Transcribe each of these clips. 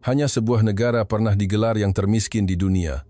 Hanya sebuah negara pernah digelar yang termiskin di dunia.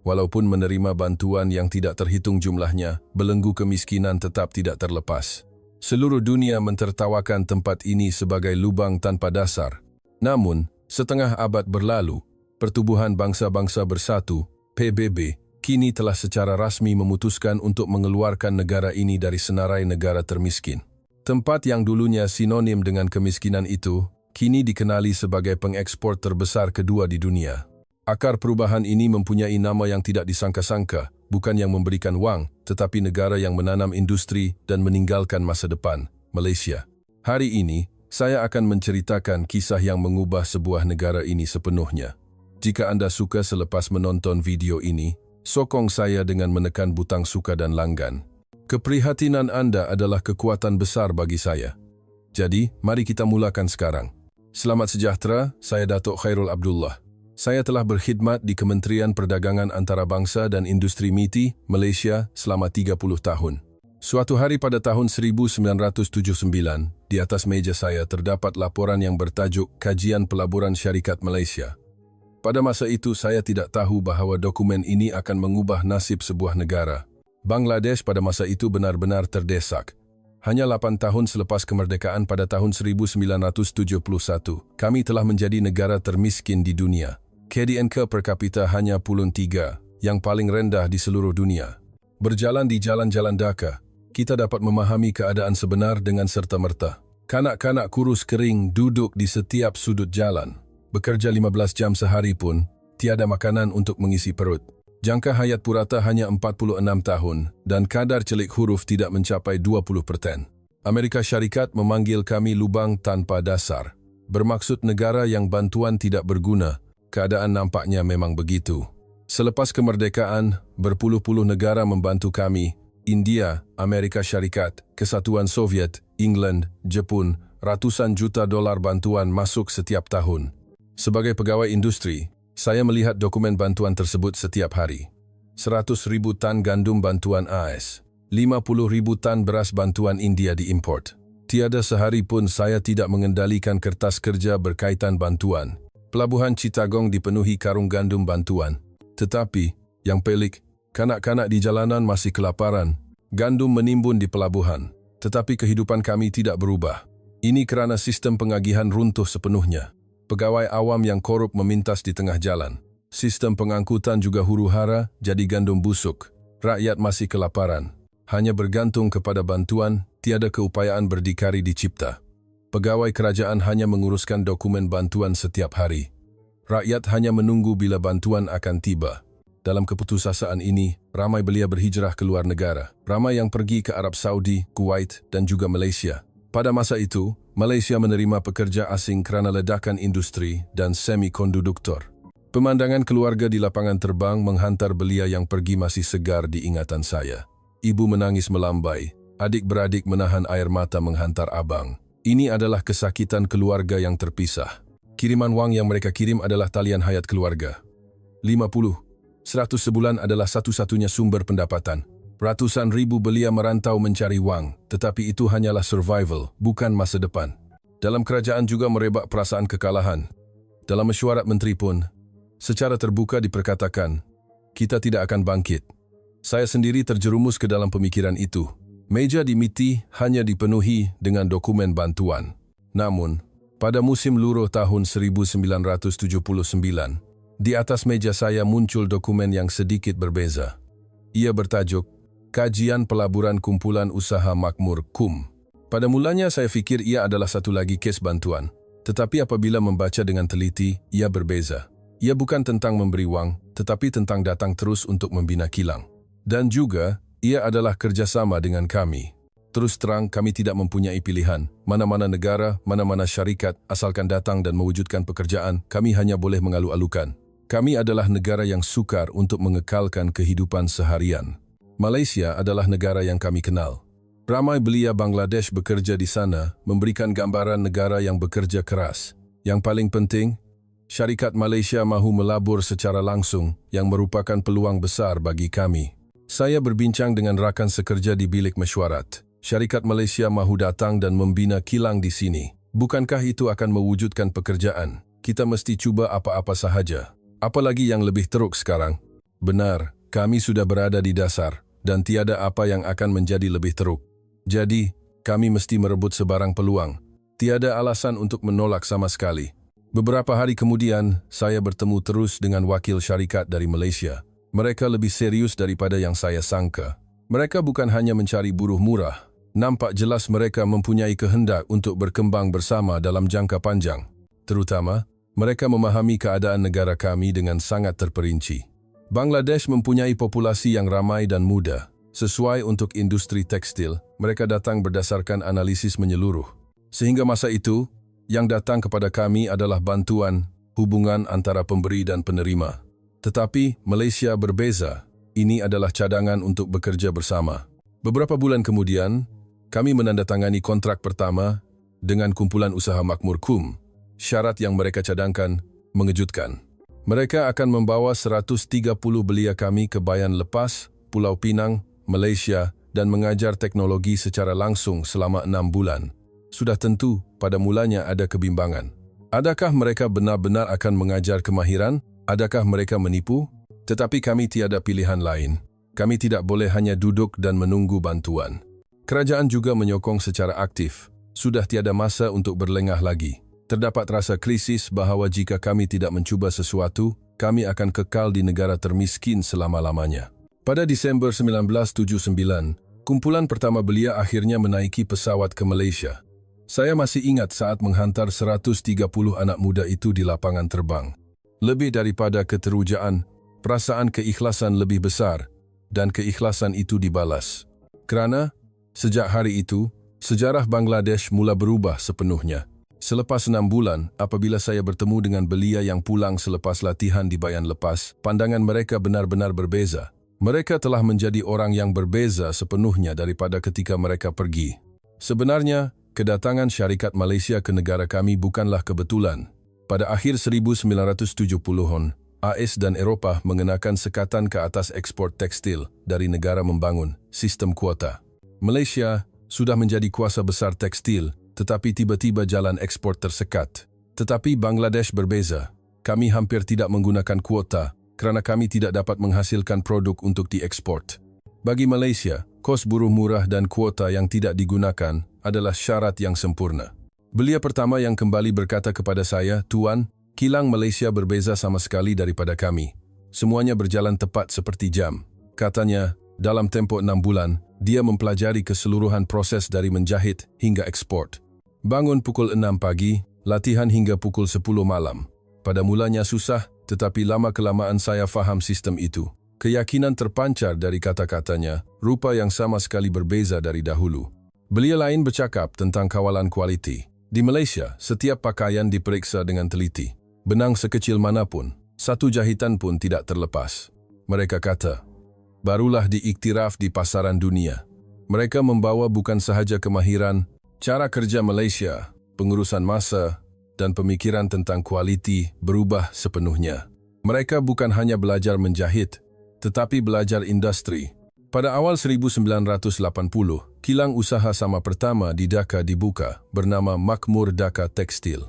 Walaupun menerima bantuan yang tidak terhitung jumlahnya, belenggu kemiskinan tetap tidak terlepas. Seluruh dunia mentertawakan tempat ini sebagai lubang tanpa dasar. Namun, setengah abad berlalu, Pertubuhan Bangsa-Bangsa Bersatu, PBB, kini telah secara rasmi memutuskan untuk mengeluarkan negara ini dari senarai negara termiskin. Tempat yang dulunya sinonim dengan kemiskinan itu, kini dikenali sebagai pengekspor terbesar kedua di dunia. Akar perubahan ini mempunyai nama yang tidak disangka-sangka, bukan yang memberikan wang, tetapi negara yang menanam industri dan meninggalkan masa depan, Malaysia. Hari ini, saya akan menceritakan kisah yang mengubah sebuah negara ini sepenuhnya. Jika Anda suka selepas menonton video ini, sokong saya dengan menekan butang suka dan langgan. Keprihatinan Anda adalah kekuatan besar bagi saya. Jadi, mari kita mulakan sekarang. Selamat sejahtera, saya Datuk Khairul Abdullah. Saya telah berkhidmat di Kementerian Perdagangan Antarabangsa dan Industri MITI, Malaysia selama 30 tahun. Suatu hari pada tahun 1979, di atas meja saya terdapat laporan yang bertajuk Kajian Pelaburan Syarikat Malaysia. Pada masa itu saya tidak tahu bahawa dokumen ini akan mengubah nasib sebuah negara. Bangladesh pada masa itu benar-benar terdesak. Hanya 8 tahun selepas kemerdekaan pada tahun 1971, kami telah menjadi negara termiskin di dunia. KDNK per kapita hanya 3, yang paling rendah di seluruh dunia. Berjalan di jalan-jalan Dhaka, kita dapat memahami keadaan sebenar dengan serta-merta. Kanak-kanak kurus kering duduk di setiap sudut jalan. Bekerja 15 jam sehari pun, tiada makanan untuk mengisi perut. Jangka hayat purata hanya 46 tahun dan kadar celik huruf tidak mencapai 20%. Amerika Syarikat memanggil kami lubang tanpa dasar. Bermaksud negara yang bantuan tidak berguna. Keadaan nampaknya memang begitu. Selepas kemerdekaan, berpuluh-puluh negara membantu kami. India, Amerika Syarikat, Kesatuan Soviet, England, Jepun, ratusan juta dolar bantuan masuk setiap tahun. Sebagai pegawai industri, saya melihat dokumen bantuan tersebut setiap hari. 100,000 tan gandum bantuan AS, 50,000 tan beras bantuan India diimport. Tiada sehari pun saya tidak mengendalikan kertas kerja berkaitan bantuan. Pelabuhan Chittagong dipenuhi karung gandum bantuan. Tetapi, yang pelik, kanak-kanak di jalanan masih kelaparan. Gandum menimbun di pelabuhan, tetapi kehidupan kami tidak berubah. Ini kerana sistem pengagihan runtuh sepenuhnya. Pegawai awam yang korup memintas di tengah jalan. Sistem pengangkutan juga huru-hara, jadi gandum busuk. Rakyat masih kelaparan. Hanya bergantung kepada bantuan, tiada keupayaan berdikari dicipta. Pegawai kerajaan hanya menguruskan dokumen bantuan setiap hari. Rakyat hanya menunggu bila bantuan akan tiba. Dalam keputusasaan ini, ramai belia berhijrah ke luar negara. Ramai yang pergi ke Arab Saudi, Kuwait, dan juga Malaysia. Pada masa itu, Malaysia menerima pekerja asing kerana ledakan industri dan semikonduktor. Pemandangan keluarga di lapangan terbang menghantar belia yang pergi masih segar di ingatan saya. Ibu menangis melambai, adik-beradik menahan air mata menghantar abang. Ini adalah kesakitan keluarga yang terpisah. Kiriman wang yang mereka kirim adalah talian hayat keluarga. 50, 100 sebulan adalah satu-satunya sumber pendapatan. Ratusan ribu belia merantau mencari wang, tetapi itu hanyalah survival, bukan masa depan. Dalam kerajaan juga merebak perasaan kekalahan. Dalam mesyuarat menteri pun, secara terbuka diperkatakan, kita tidak akan bangkit. Saya sendiri terjerumus ke dalam pemikiran itu. Meja di MITI hanya dipenuhi dengan dokumen bantuan. Namun, pada musim luruh tahun 1979, di atas meja saya muncul dokumen yang sedikit berbeza. Ia bertajuk Kajian Pelaburan Kumpulan Usaha Makmur KUM. Pada mulanya saya fikir ia adalah satu lagi kes bantuan. Tetapi apabila membaca dengan teliti, ia berbeza. Ia bukan tentang memberi wang, tetapi tentang datang terus untuk membina kilang. Dan juga, ia adalah kerjasama dengan kami. Terus terang, kami tidak mempunyai pilihan. Mana-mana negara, mana-mana syarikat, asalkan datang dan mewujudkan pekerjaan, kami hanya boleh mengalu-alukan. Kami adalah negara yang sukar untuk mengekalkan kehidupan seharian. Malaysia adalah negara yang kami kenal. Ramai belia Bangladesh bekerja di sana, memberikan gambaran negara yang bekerja keras. Yang paling penting, syarikat Malaysia mahu melabur secara langsung, yang merupakan peluang besar bagi kami. Saya berbincang dengan rakan sekerja di bilik mesyuarat. Syarikat Malaysia mahu datang dan membina kilang di sini. Bukankah itu akan mewujudkan pekerjaan? kita mesti cuba apa-apa sahaja. Apalagi yang lebih teruk sekarang. Benar, kami sudah berada di dasar, dan tiada apa yang akan menjadi lebih teruk. Jadi, kami mesti merebut sebarang peluang. Tiada alasan untuk menolak sama sekali. Beberapa hari kemudian, saya bertemu terus dengan wakil syarikat dari Malaysia. Mereka lebih serius daripada yang saya sangka. Mereka bukan hanya mencari buruh murah. Nampak jelas mereka mempunyai kehendak untuk berkembang bersama dalam jangka panjang. Terutama, mereka memahami keadaan negara kami dengan sangat terperinci. Bangladesh mempunyai populasi yang ramai dan muda. Sesuai untuk industri tekstil, mereka datang berdasarkan analisis menyeluruh. Sehingga masa itu, yang datang kepada kami adalah bantuan, hubungan antara pemberi dan penerima. Tetapi Malaysia berbeza. Ini adalah cadangan untuk bekerja bersama. Beberapa bulan kemudian, kami menandatangani kontrak pertama dengan kumpulan usaha makmur KUM. Syarat yang mereka cadangkan mengejutkan. Mereka akan membawa 130 belia kami ke Bayan Lepas, Pulau Pinang, Malaysia dan mengajar teknologi secara langsung selama 6 bulan. Sudah tentu, pada mulanya ada kebimbangan. Adakah mereka benar-benar akan mengajar kemahiran? Adakah mereka menipu? Tetapi kami tiada pilihan lain. Kami tidak boleh hanya duduk dan menunggu bantuan. Kerajaan juga menyokong secara aktif. Sudah tiada masa untuk berlengah lagi. Terdapat rasa krisis bahawa jika kami tidak mencuba sesuatu, kami akan kekal di negara termiskin selama-lamanya. Pada Disember 1979, kumpulan pertama belia akhirnya menaiki pesawat ke Malaysia. Saya masih ingat saat menghantar 130 anak muda itu di lapangan terbang. Lebih daripada keterujaan, perasaan keikhlasan lebih besar, dan keikhlasan itu dibalas. Kerana, sejak hari itu, sejarah Bangladesh mula berubah sepenuhnya. Selepas 6 bulan, apabila saya bertemu dengan belia yang pulang selepas latihan di Bayan Lepas, pandangan mereka benar-benar berbeza. Mereka telah menjadi orang yang berbeza sepenuhnya daripada ketika mereka pergi. Sebenarnya, kedatangan syarikat Malaysia ke negara kami bukanlah kebetulan. Pada akhir 1970-an, AS dan Eropah mengenakan sekatan ke atas ekspor tekstil dari negara membangun sistem kuota. Malaysia sudah menjadi kuasa besar tekstil, tetapi tiba-tiba jalan ekspor tersekat. Tetapi Bangladesh berbeza. Kami hampir tidak menggunakan kuota kerana kami tidak dapat menghasilkan produk untuk diekspor. Bagi Malaysia, kos buruh murah dan kuota yang tidak digunakan adalah syarat yang sempurna. Belia pertama yang kembali berkata kepada saya, "Tuan, kilang Malaysia berbeza sama sekali daripada kami. Semuanya berjalan tepat seperti jam." Katanya, dalam tempoh 6 bulan, dia mempelajari keseluruhan proses dari menjahit hingga ekspor. Bangun pukul 6 pagi, latihan hingga pukul 10 malam. Pada mulanya susah, tetapi lama-kelamaan saya faham sistem itu. Keyakinan terpancar dari kata-katanya, rupa yang sama sekali berbeza dari dahulu. Belia lain bercakap tentang kawalan kualiti. Di Malaysia, setiap pakaian diperiksa dengan teliti. Benang sekecil manapun, satu jahitan pun tidak terlepas. Mereka kata, barulah diiktiraf di pasaran dunia. Mereka membawa bukan sahaja kemahiran, cara kerja Malaysia, pengurusan masa, dan pemikiran tentang kualiti berubah sepenuhnya. Mereka bukan hanya belajar menjahit, tetapi belajar industri. Pada awal 1980, kilang usaha sama pertama di Dhaka dibuka, bernama Makmur Dhaka Tekstil.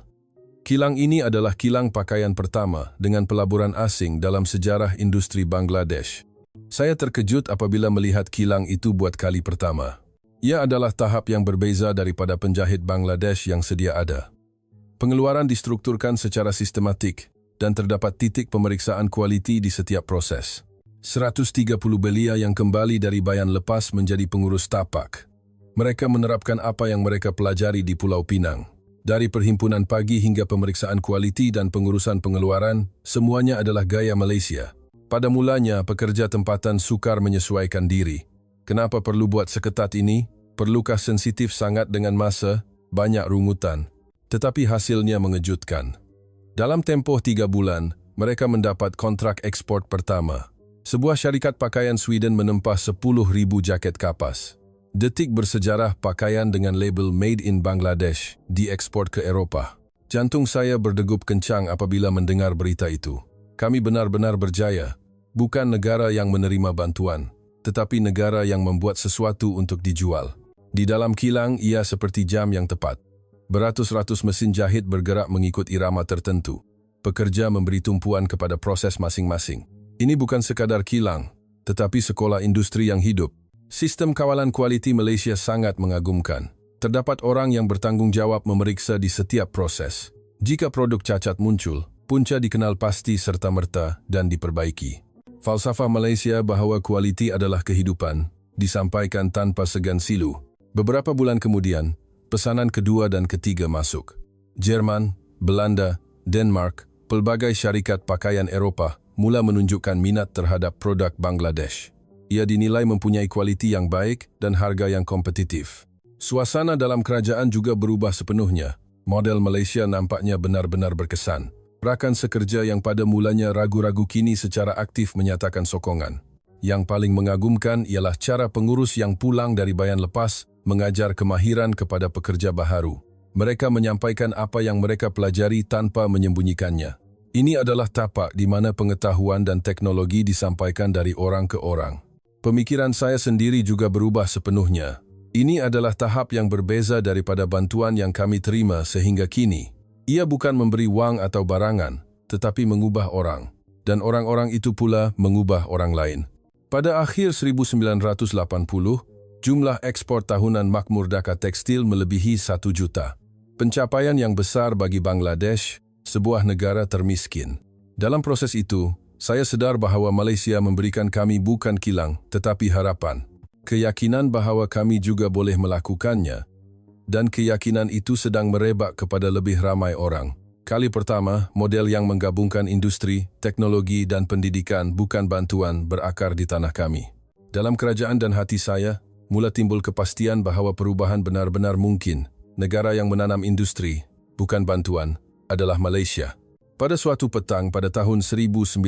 Kilang ini adalah kilang pakaian pertama dengan pelaburan asing dalam sejarah industri Bangladesh. Saya terkejut apabila melihat kilang itu buat kali pertama. Ia adalah tahap yang berbeza daripada penjahit Bangladesh yang sedia ada. Pengeluaran distrukturkan secara sistematik dan terdapat titik pemeriksaan kualiti di setiap proses. 130 belia yang kembali dari Bayan Lepas menjadi pengurus tapak. Mereka menerapkan apa yang mereka pelajari di Pulau Pinang. Dari perhimpunan pagi hingga pemeriksaan kualiti dan pengurusan pengeluaran, semuanya adalah gaya Malaysia. Pada mulanya, pekerja tempatan sukar menyesuaikan diri. Kenapa perlu buat seketat ini? Perlukah sensitif sangat dengan masa? Banyak rungutan. Tetapi hasilnya mengejutkan. Dalam tempoh 3 bulan, mereka mendapat kontrak ekspor pertama. Sebuah syarikat pakaian Sweden menempah 10,000 jaket kapas. Detik bersejarah pakaian dengan label Made in Bangladesh diekspor ke Eropah. Jantung saya berdegup kencang apabila mendengar berita itu. Kami benar-benar berjaya. Bukan negara yang menerima bantuan, tetapi negara yang membuat sesuatu untuk dijual. Di dalam kilang, ia seperti jam yang tepat. Beratus-ratus mesin jahit bergerak mengikut irama tertentu. Pekerja memberi tumpuan kepada proses masing-masing. Ini bukan sekadar kilang, tetapi sekolah industri yang hidup. Sistem kawalan kualiti Malaysia sangat mengagumkan. Terdapat orang yang bertanggung jawab memeriksa di setiap proses. Jika produk cacat muncul, punca dikenal pasti serta-merta dan diperbaiki. Falsafah Malaysia bahawa kualiti adalah kehidupan disampaikan tanpa segan silu. Beberapa bulan kemudian, pesanan kedua dan ketiga masuk. Jerman, Belanda, Denmark, pelbagai syarikat pakaian Eropah mula menunjukkan minat terhadap produk Bangladesh. Ia dinilai mempunyai kualiti yang baik dan harga yang kompetitif. Suasana dalam kerajaan juga berubah sepenuhnya. Model Malaysia nampaknya benar-benar berkesan. Rakan sekerja yang pada mulanya ragu-ragu kini secara aktif menyatakan sokongan. Yang paling mengagumkan ialah cara pengurus yang pulang dari bayan lepas mengajar kemahiran kepada pekerja baharu. Mereka menyampaikan apa yang mereka pelajari tanpa menyembunyikannya. Ini adalah tapak di mana pengetahuan dan teknologi disampaikan dari orang ke orang. Pemikiran saya sendiri juga berubah sepenuhnya. Ini adalah tahap yang berbeza daripada bantuan yang kami terima sehingga kini. Ia bukan memberi wang atau barangan, tetapi mengubah orang. Dan orang-orang itu pula mengubah orang lain. Pada akhir 1980, jumlah ekspor tahunan makmur Dhaka tekstil melebihi 1 juta. Pencapaian yang besar bagi Bangladesh, sebuah negara termiskin. Dalam proses itu, saya sadar bahawa Malaysia memberikan kami bukan kilang, tetapi harapan. Keyakinan bahawa kami juga boleh melakukannya. Dan keyakinan itu sedang merebak kepada lebih ramai orang. Kali pertama, model yang menggabungkan industri, teknologi dan pendidikan bukan bantuan berakar di tanah kami. Dalam kerajaan dan hati saya, mula timbul kepastian bahawa perubahan benar-benar mungkin. Negara yang menanam industri, bukan bantuan, adalah Malaysia. Pada suatu petang pada tahun 1981,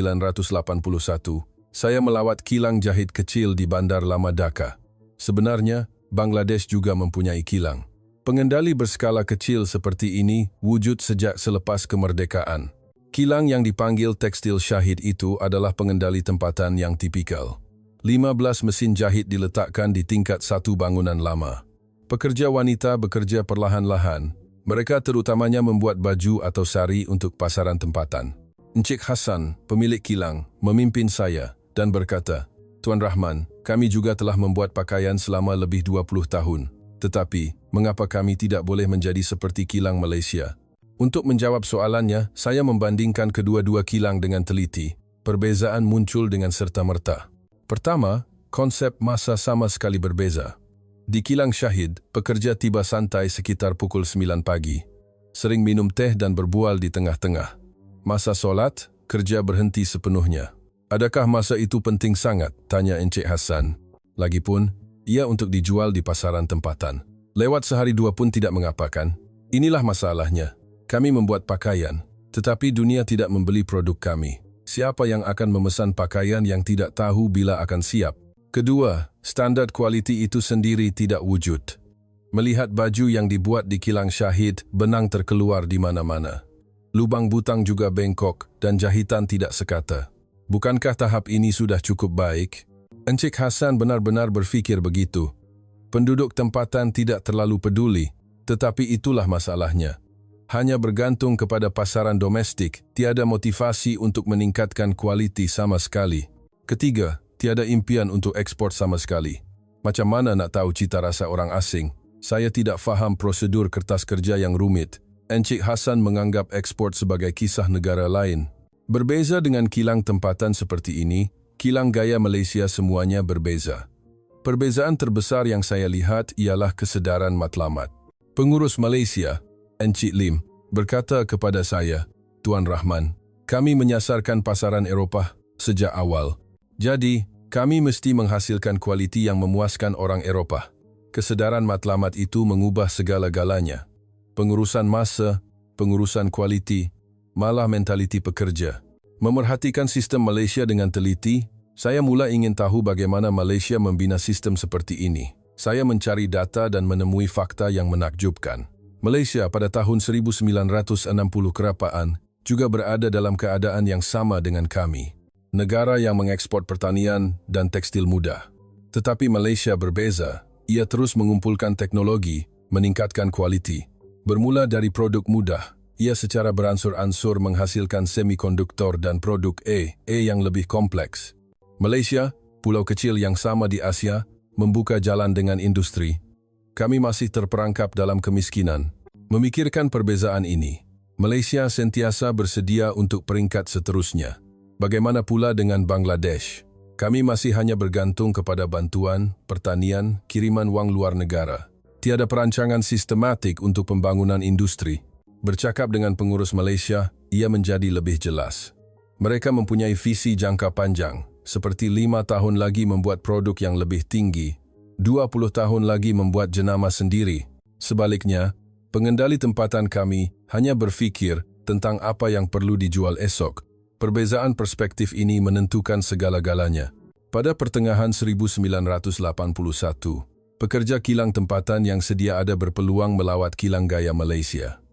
saya melawat kilang jahit kecil di Bandar Lama Dhaka. Sebenarnya, Bangladesh juga mempunyai kilang. Pengendali berskala kecil seperti ini wujud sejak selepas kemerdekaan. Kilang yang dipanggil Tekstil Shahid itu adalah pengendali tempatan yang tipikal. 15 mesin jahit diletakkan di tingkat satu bangunan lama. Pekerja wanita bekerja perlahan-lahan. Mereka terutamanya membuat baju atau sari untuk pasaran tempatan. Encik Hassan, pemilik kilang, memimpin saya dan berkata, "Tuan Rahman, kami juga telah membuat pakaian selama lebih 20 tahun. Tetapi, mengapa kami tidak boleh menjadi seperti kilang Malaysia?" Untuk menjawab soalannya, saya membandingkan kedua-dua kilang dengan teliti. Perbezaan muncul dengan serta-merta. Pertama, konsep masa sama sekali berbeza. Di kilang Shahid, pekerja tiba santai sekitar pukul 9 pagi. Sering minum teh dan berbual di tengah-tengah. Masa solat, kerja berhenti sepenuhnya. "Adakah masa itu penting sangat?" tanya Encik Hassan. Lagipun, ia untuk dijual di pasaran tempatan. Lewat sehari dua pun tidak mengapakan. Inilah masalahnya. Kami membuat pakaian, tetapi dunia tidak membeli produk kami. Siapa yang akan memesan pakaian yang tidak tahu bila akan siap? Kedua, standar kualiti itu sendiri tidak wujud. Melihat baju yang dibuat di kilang Shahid, benang terkeluar di mana-mana. Lubang butang juga bengkok dan jahitan tidak sekata. Bukankah tahap ini sudah cukup baik? Encik Hassan benar-benar berfikir begitu. Penduduk tempatan tidak terlalu peduli, tetapi itulah masalahnya. Hanya bergantung kepada pasaran domestik, tiada motivasi untuk meningkatkan kualiti sama sekali. Ketiga, tiada impian untuk ekspor sama sekali. Macam mana nak tahu cita rasa orang asing? Saya tidak faham prosedur kertas kerja yang rumit. Encik Hassan menganggap ekspor sebagai kisah negara lain. Berbeza dengan kilang tempatan seperti ini, kilang gaya Malaysia semuanya berbeza. Perbezaan terbesar yang saya lihat ialah kesedaran matlamat. Pengurus Malaysia, Encik Lim, berkata kepada saya, "Tuan Rahman, kami menyasarkan pasaran Eropah sejak awal. Jadi, kami mesti menghasilkan kualiti yang memuaskan orang Eropah." Kesedaran matlamat itu mengubah segala-galanya. Pengurusan masa, pengurusan kualiti, malah mentaliti pekerja. Memerhatikan sistem Malaysia dengan teliti, saya mula ingin tahu bagaimana Malaysia membina sistem seperti ini. Saya mencari data dan menemui fakta yang menakjubkan. Malaysia pada tahun 1960 kerapaan juga berada dalam keadaan yang sama dengan kami. Negara yang mengekspor pertanian dan tekstil mudah. Tetapi Malaysia berbeza. Ia terus mengumpulkan teknologi, meningkatkan kualiti. Bermula dari produk mudah, ia secara beransur-ansur menghasilkan semikonduktor dan produk yang lebih kompleks. Malaysia, pulau kecil yang sama di Asia, membuka jalan dengan industri. Kami masih terperangkap dalam kemiskinan. Memikirkan perbezaan ini, Malaysia sentiasa bersedia untuk peringkat seterusnya. Bagaimana pula dengan Bangladesh? Kami masih hanya bergantung kepada bantuan, pertanian, kiriman wang luar negara. Tiada perancangan sistematik untuk pembangunan industri. Bercakap dengan pengurus Malaysia, ia menjadi lebih jelas. Mereka mempunyai visi jangka panjang, seperti 5 tahun lagi membuat produk yang lebih tinggi, 20 tahun lagi membuat jenama sendiri. Sebaliknya, pengendali tempatan kami hanya berfikir tentang apa yang perlu dijual esok. Perbezaan perspektif ini menentukan segala-galanya. Pada pertengahan 1981, pekerja kilang tempatan yang sedia ada berpeluang melawat kilang gaya Malaysia.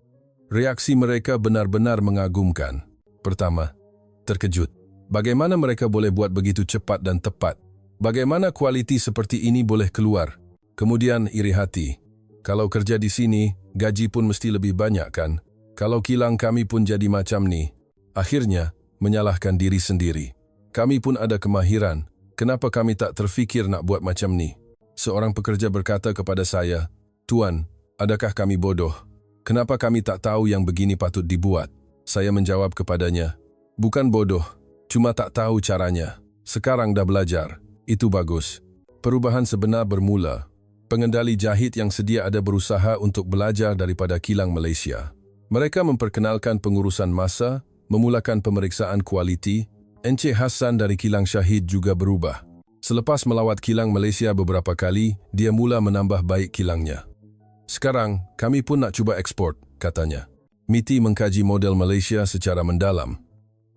Reaksi mereka benar-benar mengagumkan. Pertama, terkejut. Bagaimana mereka boleh buat begitu cepat dan tepat? Bagaimana kualiti seperti ini boleh keluar? Kemudian iri hati. Kalau kerja di sini, gaji pun mesti lebih banyak kan? Kalau kilang kami pun jadi macam ni. Akhirnya, menyalahkan diri sendiri. Kami pun ada kemahiran. Kenapa kami tak terfikir nak buat macam ni? Seorang pekerja berkata kepada saya, "Tuan, adakah kami bodoh? Kenapa kami tak tahu yang begini patut dibuat?" Saya menjawab kepadanya, "Bukan bodoh, cuma tak tahu caranya. Sekarang dah belajar. Itu bagus." Perubahan sebenar bermula. Pengendali jahit yang sedia ada berusaha untuk belajar daripada kilang Malaysia. Mereka memperkenalkan pengurusan masa, memulakan pemeriksaan kualiti. Encik Hassan dari kilang Syahid juga berubah. Selepas melawat kilang Malaysia beberapa kali, dia mula menambah baik kilangnya. "Sekarang, kami pun nak cuba ekspor," katanya. MITI mengkaji model Malaysia secara mendalam.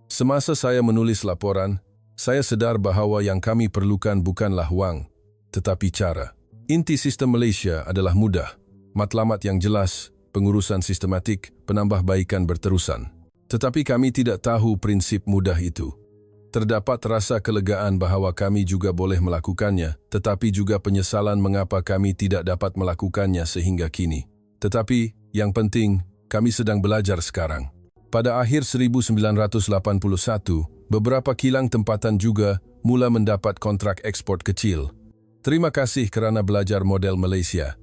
Semasa saya menulis laporan, saya sedar bahawa yang kami perlukan bukanlah wang, tetapi cara. Inti sistem Malaysia adalah mudah, matlamat yang jelas, pengurusan sistematik, penambahbaikan berterusan. Tetapi kami tidak tahu prinsip mudah itu. Terdapat rasa kelegaan bahawa kami juga boleh melakukannya, tetapi juga penyesalan mengapa kami tidak dapat melakukannya sehingga kini. Tetapi, yang penting, kami sedang belajar sekarang. Pada akhir 1981, beberapa kilang tempatan juga mula mendapat kontrak ekspor kecil. Terima kasih kerana belajar model Malaysia.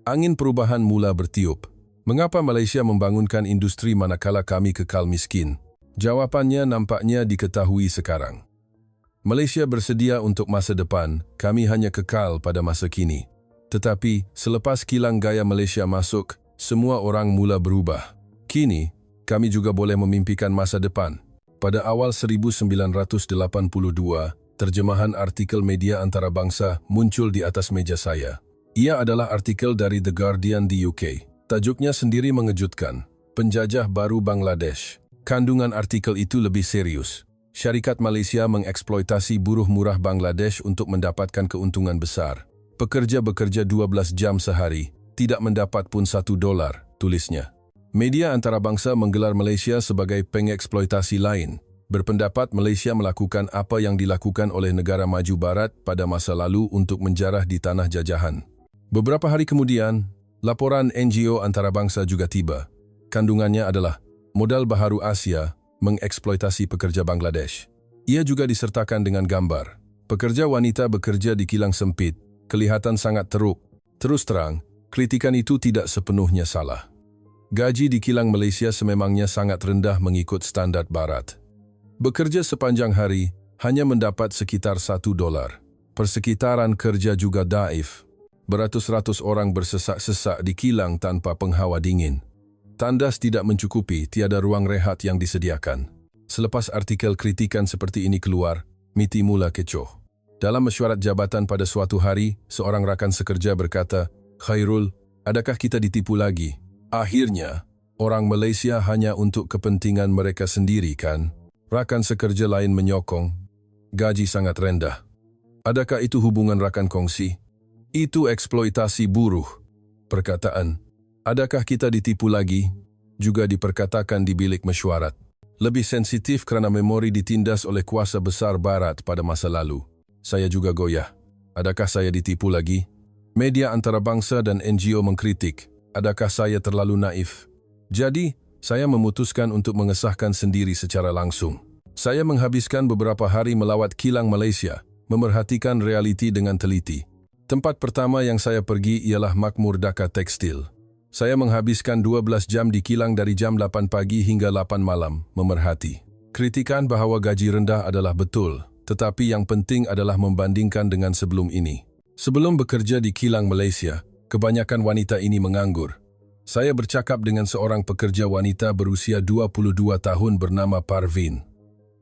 Angin perubahan mula bertiup. Mengapa Malaysia membangunkan industri manakala kami kekal miskin? Jawapannya nampaknya diketahui sekarang. Malaysia bersedia untuk masa depan, kami hanya kekal pada masa kini. Tetapi, selepas kilang gaya Malaysia masuk, semua orang mula berubah. Kini, kami juga boleh memimpikan masa depan. Pada awal 1982, terjemahan artikel media antarabangsa muncul di atas meja saya. Ia adalah artikel dari The Guardian di UK. Tajuknya sendiri mengejutkan, "Penjajah Baru Bangladesh." Kandungan artikel itu lebih serius. Syarikat Malaysia mengeksploitasi buruh murah Bangladesh untuk mendapatkan keuntungan besar. Pekerja bekerja 12 jam sehari, tidak mendapat pun $1, tulisnya. Media antarabangsa menggelar Malaysia sebagai pengeksploitasi lain. Berpendapat Malaysia melakukan apa yang dilakukan oleh negara maju barat pada masa lalu untuk menjarah di tanah jajahan. Beberapa hari kemudian, laporan NGO antarabangsa juga tiba. Kandungannya adalah modal baharu Asia mengeksploitasi pekerja Bangladesh. Ia juga disertakan dengan gambar. Pekerja wanita bekerja di kilang sempit, kelihatan sangat teruk. Terus terang, kritikan itu tidak sepenuhnya salah. Gaji di kilang Malaysia sememangnya sangat rendah mengikut standar barat. Bekerja sepanjang hari, hanya mendapat sekitar $1. Persekitaran kerja juga daif. Beratus-ratus orang bersesak-sesak di kilang tanpa penghawa dingin. Tandas tidak mencukupi, tiada ruang rehat yang disediakan. Selepas artikel kritikan seperti ini keluar, MITI mula kecoh. Dalam mesyuarat jabatan pada suatu hari, seorang rakan sekerja berkata, "Khairul, adakah kita ditipu lagi? Akhirnya, orang Malaysia hanya untuk kepentingan mereka sendiri kan?" Rakan sekerja lain menyokong, "Gaji sangat rendah. Adakah itu hubungan rakan kongsi? Itu eksploitasi buruh." Perkataan, "Adakah kita ditipu lagi?" juga diperkatakan di bilik mesyuarat. Lebih sensitif kerana memori ditindas oleh kuasa besar barat pada masa lalu. Saya juga goyah. Adakah saya ditipu lagi? Media antarabangsa dan NGO mengkritik. Adakah saya terlalu naif? Jadi, saya memutuskan untuk mengesahkan sendiri secara langsung. Saya menghabiskan beberapa hari melawat kilang Malaysia, memerhatikan realiti dengan teliti. Tempat pertama yang saya pergi ialah Makmur Dhaka Tekstil. Saya menghabiskan 12 jam di kilang dari jam 8 pagi hingga 8 malam, memerhati. Kritikan bahawa gaji rendah adalah betul, tetapi yang penting adalah membandingkan dengan sebelum ini. Sebelum bekerja di kilang Malaysia, kebanyakan wanita ini menganggur. Saya bercakap dengan seorang pekerja wanita berusia 22 tahun bernama Parvin.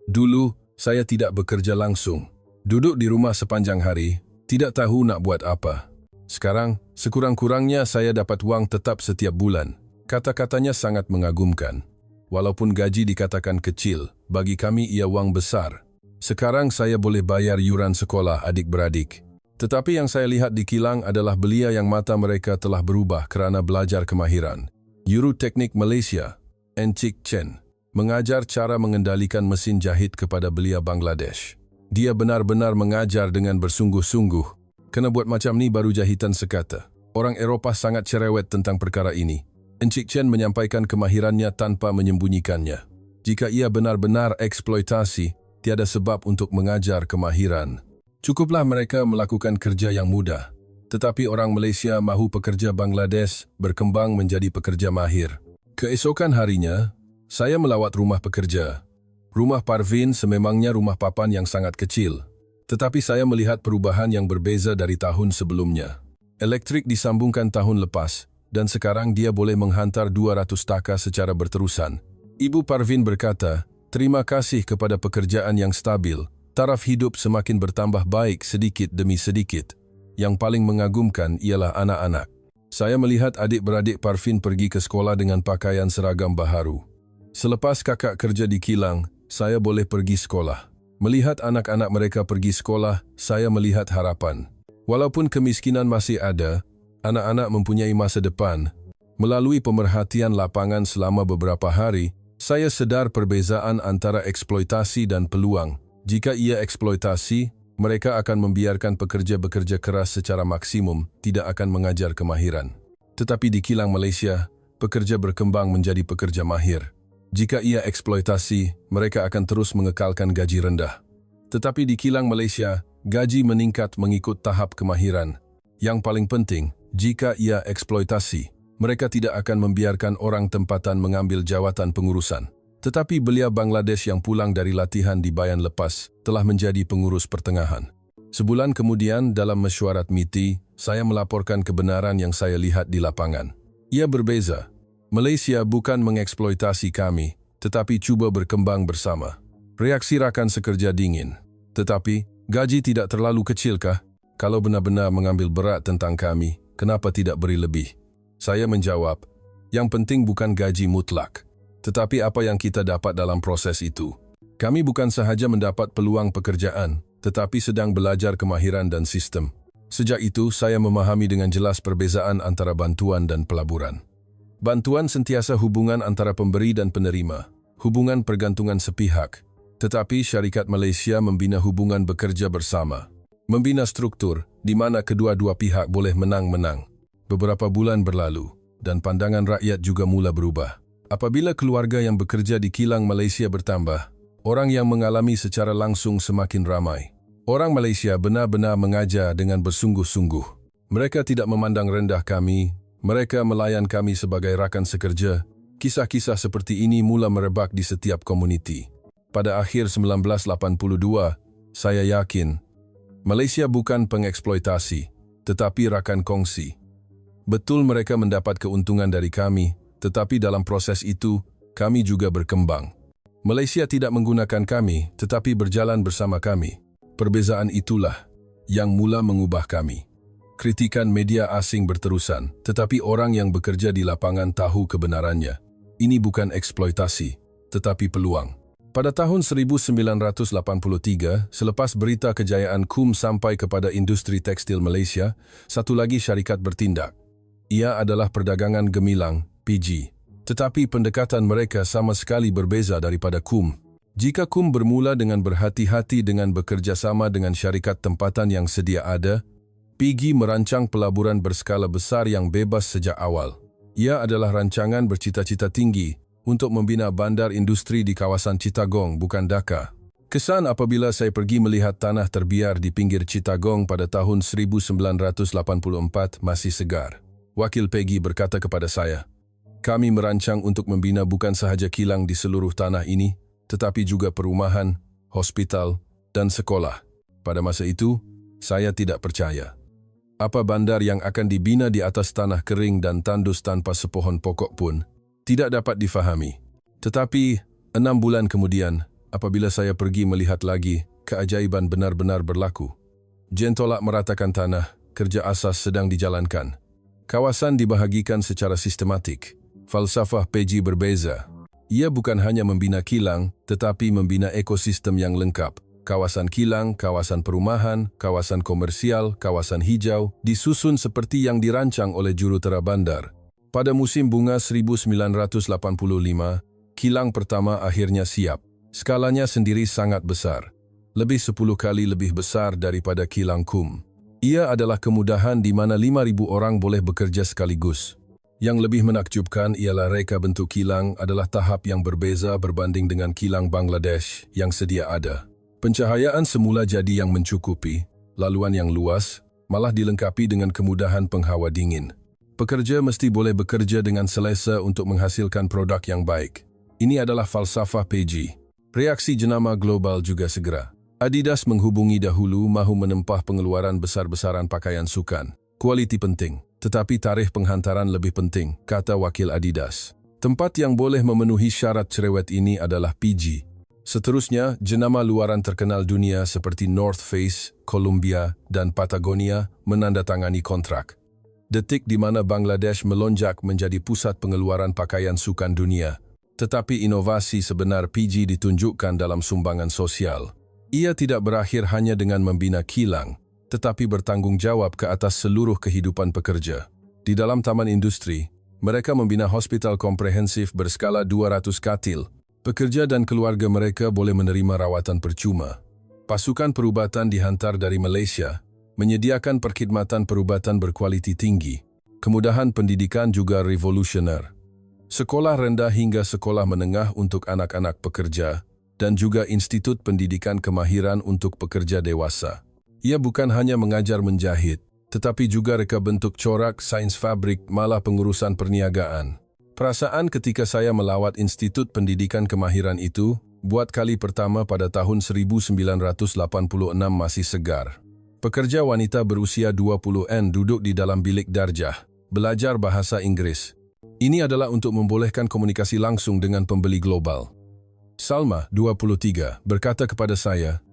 Dulu, saya tidak bekerja langsung. Duduk di rumah sepanjang hari, tidak tahu nak buat apa. Sekarang, sekurang-kurangnya saya dapat wang tetap setiap bulan. Kata-katanya sangat mengagumkan. Walaupun gaji dikatakan kecil, bagi kami ia wang besar. Sekarang saya boleh bayar yuran sekolah adik-beradik. Tetapi yang saya lihat di kilang adalah belia yang mata mereka telah berubah kerana belajar kemahiran. Juru Teknik Malaysia, Encik Chen, mengajar cara mengendalikan mesin jahit kepada belia Bangladesh. Dia benar-benar mengajar dengan bersungguh-sungguh. Kena buat macam ni baru jahitan sekata. Orang Eropah sangat cerewet tentang perkara ini. Encik Chen menyampaikan kemahirannya tanpa menyembunyikannya. Jika ia benar-benar eksploitasi, tiada sebab untuk mengajar kemahiran. Cukuplah mereka melakukan kerja yang mudah. Tetapi orang Malaysia mahu pekerja Bangladesh berkembang menjadi pekerja mahir. Keesokan harinya, saya melawat rumah pekerja. Rumah Parvin sememangnya rumah papan yang sangat kecil. Tetapi saya melihat perubahan yang berbeza dari tahun sebelumnya. Elektrik disambungkan tahun lepas, dan sekarang dia boleh menghantar 200 taka secara berterusan. Ibu Parvin berkata, terima kasih kepada pekerjaan yang stabil, taraf hidup semakin bertambah baik sedikit demi sedikit. Yang paling mengagumkan ialah anak-anak. Saya melihat adik-beradik Parvin pergi ke sekolah dengan pakaian seragam baharu. Selepas kakak kerja di kilang, saya boleh pergi sekolah. Melihat anak-anak mereka pergi sekolah, saya melihat harapan. Walaupun kemiskinan masih ada, anak-anak mempunyai masa depan. Melalui pemerhatian lapangan selama beberapa hari, saya sedar perbezaan antara eksploitasi dan peluang. Jika ia eksploitasi, mereka akan membiarkan pekerja bekerja keras secara maksimum, tidak akan mengajar kemahiran. Tetapi di kilang Malaysia, pekerja berkembang menjadi pekerja mahir. Jika ia eksploitasi, mereka akan terus mengekalkan gaji rendah. Tetapi di kilang Malaysia, gaji meningkat mengikut tahap kemahiran. Yang paling penting, jika ia eksploitasi, mereka tidak akan membiarkan orang tempatan mengambil jawatan pengurusan. Tetapi belia Bangladesh yang pulang dari latihan di Bayan lepas telah menjadi pengurus pertengahan. Sebulan kemudian dalam mesyuarat MITI, saya melaporkan kebenaran yang saya lihat di lapangan. Ia berbeza. Malaysia bukan mengeksploitasi kami, tetapi cuba berkembang bersama. Reaksi rakan sekerja dingin. Tetapi, gaji tidak terlalu kecilkah? Kalau benar-benar mengambil berat tentang kami, kenapa tidak beri lebih? Saya menjawab, yang penting bukan gaji mutlak, tetapi apa yang kita dapat dalam proses itu. Kami bukan sahaja mendapat peluang pekerjaan, tetapi sedang belajar kemahiran dan sistem. Sejak itu, saya memahami dengan jelas perbezaan antara bantuan dan pelaburan. Bantuan sentiasa hubungan antara pemberi dan penerima, hubungan pergantungan sepihak. Tetapi syarikat Malaysia membina hubungan bekerja bersama. Membina struktur di mana kedua-dua pihak boleh menang-menang. Beberapa bulan berlalu, dan pandangan rakyat juga mula berubah. Apabila keluarga yang bekerja di kilang Malaysia bertambah, orang yang mengalami secara langsung semakin ramai. Orang Malaysia benar-benar mengajar dengan bersungguh-sungguh. Mereka tidak memandang rendah kami. Mereka melayan kami sebagai rakan sekerja. Kisah-kisah seperti ini mula merebak di setiap komuniti. Pada akhir 1982, saya yakin, Malaysia bukan pengeksploitasi, tetapi rakan kongsi. Betul mereka mendapat keuntungan dari kami, tetapi dalam proses itu, kami juga berkembang. Malaysia tidak menggunakan kami, tetapi berjalan bersama kami. Perbezaan itulah yang mula mengubah kami. Kritikan media asing berterusan, tetapi orang yang bekerja di lapangan tahu kebenarannya. Ini bukan eksploitasi, tetapi peluang. Pada tahun 1983, selepas berita kejayaan KUM sampai kepada industri tekstil Malaysia, satu lagi syarikat bertindak. Ia adalah perdagangan gemilang, PG. Tetapi pendekatan mereka sama sekali berbeza daripada KUM. Jika KUM bermula dengan berhati-hati dengan bekerja sama dengan syarikat tempatan yang sedia ada, PG merancang pelaburan berskala besar yang bebas sejak awal. Ia adalah rancangan bercita-cita tinggi untuk membina bandar industri di kawasan Chittagong, bukan Dhaka. Kesan apabila saya pergi melihat tanah terbiar di pinggir Chittagong pada tahun 1984 masih segar. Wakil Peggy berkata kepada saya, "Kami merancang untuk membina bukan sahaja kilang di seluruh tanah ini, tetapi juga perumahan, hospital, dan sekolah." Pada masa itu, saya tidak percaya. Apa bandar yang akan dibina di atas tanah kering dan tandus tanpa sepohon pokok pun tidak dapat difahami. Tetapi 6 bulan kemudian, apabila saya pergi melihat lagi, keajaiban benar-benar berlaku. Jentolak meratakan tanah, kerja asas sedang dijalankan. Kawasan dibahagikan secara sistematik. Falsafah Peggy berbeza. Ia bukan hanya membina kilang, tetapi membina ekosistem yang lengkap. Kawasan kilang, kawasan perumahan, kawasan komersial, kawasan hijau, disusun seperti yang dirancang oleh jurutera bandar. Pada musim bunga 1985, kilang pertama akhirnya siap. Skalanya sendiri sangat besar. Lebih 10 kali lebih besar daripada kilang KUM. Ia adalah kemudahan di mana 5.000 orang boleh bekerja sekaligus. Yang lebih menakjubkan ialah reka bentuk kilang adalah tahap yang berbeza berbanding dengan kilang Bangladesh yang sedia ada. Pencahayaan semula jadi yang mencukupi, laluan yang luas, malah dilengkapi dengan kemudahan penghawa dingin. Pekerja mesti boleh bekerja dengan selesa untuk menghasilkan produk yang baik. Ini adalah falsafah Peggy. Reaksi jenama global juga segera. Adidas menghubungi dahulu mahu menempah pengeluaran besar-besaran pakaian sukan. Kualiti penting, tetapi tarikh penghantaran lebih penting, kata wakil Adidas. Tempat yang boleh memenuhi syarat cerewet ini adalah PG. Seterusnya, jenama luaran terkenal dunia seperti North Face, Columbia, dan Patagonia menandatangani kontrak. Detik di mana Bangladesh melonjak menjadi pusat pengeluaran pakaian sukan dunia. Tetapi inovasi sebenar PG ditunjukkan dalam sumbangan sosial. Ia tidak berakhir hanya dengan membina kilang, tetapi bertanggung jawab ke atas seluruh kehidupan pekerja. Di dalam taman industri, mereka membina hospital komprehensif berskala 200 katil. Pekerja dan keluarga mereka boleh menerima rawatan percuma. Pasukan perubatan dihantar dari Malaysia, menyediakan perkhidmatan perubatan berkualiti tinggi. Kemudahan pendidikan juga revolusioner. Sekolah rendah hingga sekolah menengah untuk anak-anak pekerja, dan juga Institut Pendidikan Kemahiran untuk pekerja dewasa. Ia bukan hanya mengajar menjahit, tetapi juga reka bentuk corak, sains fabrik, malah pengurusan perniagaan. Perasaan ketika saya melawat Institut Pendidikan Kemahiran itu, buat kali pertama pada tahun 1986 masih segar. Pekerja wanita berusia 20-an duduk di dalam bilik darjah, belajar bahasa Inggris. Ini adalah untuk membolehkan komunikasi langsung dengan pembeli global. Salma, 23, berkata kepada saya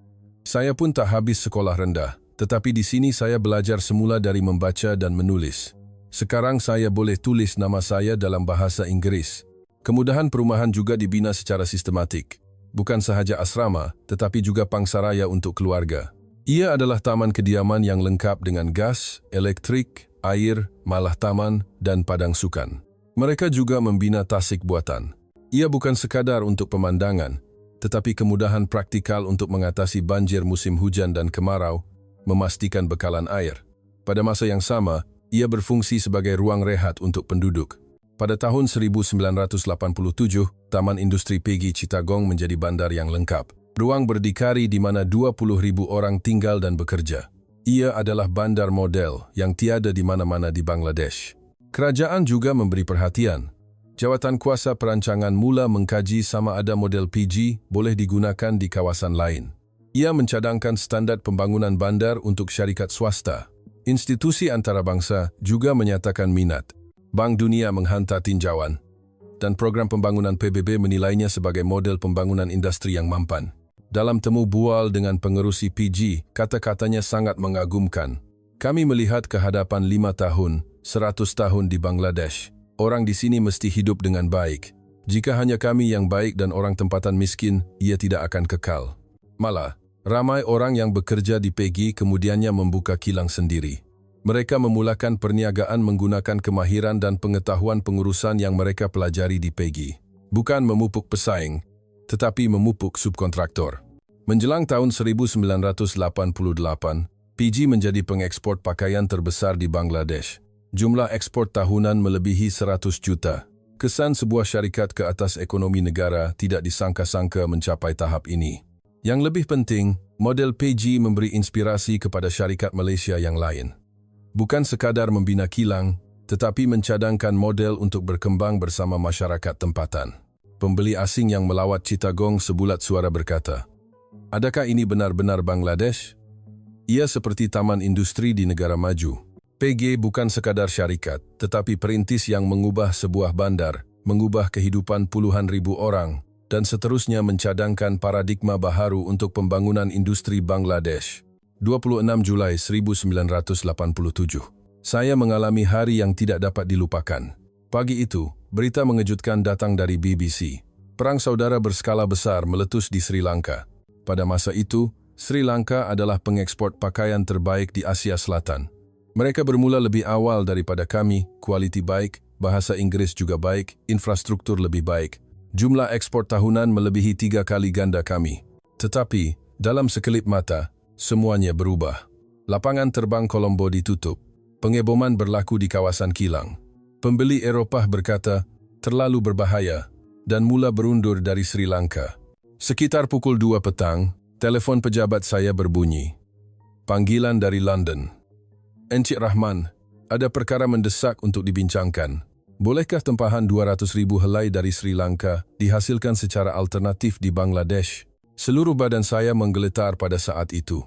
pun tak habis sekolah rendah, tetapi di sini saya belajar semula dari membaca dan menulis. Sekarang saya boleh tulis nama saya dalam bahasa Inggris. Kemudahan perumahan juga dibina secara sistematik. Bukan sahaja asrama, tetapi juga pangsaraya untuk keluarga. Ia adalah taman kediaman yang lengkap dengan gas, elektrik, air, malah taman, dan padang sukan. Mereka juga membina tasik buatan. Ia bukan sekadar untuk pemandangan, tetapi kemudahan praktikal untuk mengatasi banjir musim hujan dan kemarau, memastikan bekalan air. Pada masa yang sama, ia berfungsi sebagai ruang rehat untuk penduduk. Pada tahun 1987, Taman Industri Peggy Chittagong menjadi bandar yang lengkap. Ruang berdikari di mana 20.000 orang tinggal dan bekerja. Ia adalah bandar model yang tiada di mana-mana di Bangladesh. Kerajaan juga memberi perhatian. Jawatan Kuasa Perancangan mula mengkaji sama ada model PG boleh digunakan di kawasan lain. Ia mencadangkan standar pembangunan bandar untuk syarikat swasta. Institusi antarabangsa juga menyatakan minat. Bank Dunia menghantar tinjauan, dan program pembangunan PBB menilainya sebagai model pembangunan industri yang mampan. Dalam temu bual dengan pengerusi PG, kata-katanya sangat mengagumkan. Kami melihat kehadapan 5 tahun, 100 tahun di Bangladesh. Orang di sini mesti hidup dengan baik. Jika hanya kami yang baik dan orang tempatan miskin, ia tidak akan kekal. Malah, ramai orang yang bekerja di Peggy kemudiannya membuka kilang sendiri. Mereka memulakan perniagaan menggunakan kemahiran dan pengetahuan pengurusan yang mereka pelajari di Peggy. Bukan memupuk pesaing, tetapi memupuk subkontraktor. Menjelang tahun 1988, PG menjadi pengekspor pakaian terbesar di Bangladesh. Jumlah ekspor tahunan melebihi 100 juta. Kesan sebuah syarikat ke atas ekonomi negara tidak disangka-sangka mencapai tahap ini. Yang lebih penting, model PG memberi inspirasi kepada syarikat Malaysia yang lain. Bukan sekadar membina kilang, tetapi mencadangkan model untuk berkembang bersama masyarakat tempatan. Pembeli asing yang melawat Chittagong sebulat suara berkata, "Adakah ini benar-benar Bangladesh?" Ia seperti taman industri di negara maju. PG bukan sekadar syarikat, tetapi perintis yang mengubah sebuah bandar, mengubah kehidupan puluhan ribu orang, dan seterusnya mencadangkan paradigma baharu untuk pembangunan industri Bangladesh. 26 Julai 1987. Saya mengalami hari yang tidak dapat dilupakan. Pagi itu, berita mengejutkan datang dari BBC. Perang saudara berskala besar meletus di Sri Lanka. Pada masa itu, Sri Lanka adalah pengekspor pakaian terbaik di Asia Selatan. Mereka bermula lebih awal daripada kami, kualiti baik, bahasa Inggris juga baik, infrastruktur lebih baik. Jumlah ekspor tahunan melebihi 3 kali ganda kami. Tetapi, dalam sekelip mata, semuanya berubah. Lapangan terbang Colombo ditutup. Pengeboman berlaku di kawasan kilang. Pembeli Eropah berkata, terlalu berbahaya, dan mula berundur dari Sri Lanka. Sekitar pukul 2 petang, telefon pejabat saya berbunyi. Panggilan dari London. Encik Rahman, ada perkara mendesak untuk dibincangkan. Bolehkah tempahan 200,000 helai dari Sri Lanka dihasilkan secara alternatif di Bangladesh? Seluruh badan saya menggeletar pada saat itu.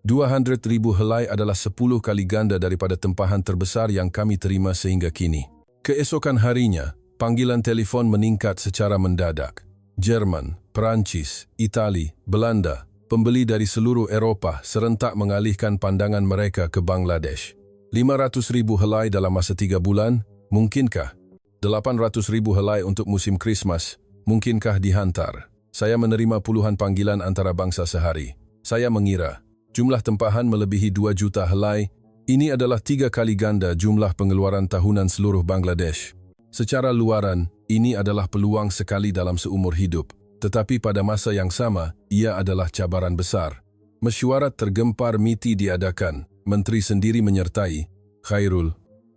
200,000 helai adalah 10 kali ganda daripada tempahan terbesar yang kami terima sehingga kini. Keesokan harinya, panggilan telefon meningkat secara mendadak. Jerman, Perancis, Itali, Belanda, pembeli dari seluruh Eropah serentak mengalihkan pandangan mereka ke Bangladesh. 500,000 helai dalam masa 3 bulan, mungkinkah? 800,000 helai untuk musim Krismas, mungkinkah dihantar? Saya menerima puluhan panggilan antarabangsa sehari. Saya mengira, jumlah tempahan melebihi 2 juta helai, ini adalah 3 kali ganda jumlah pengeluaran tahunan seluruh Bangladesh. Secara luaran, ini adalah peluang sekali dalam seumur hidup. Tetapi pada masa yang sama, ia adalah cabaran besar. Mesyuarat tergempar MITI diadakan, menteri sendiri menyertai. Khairul,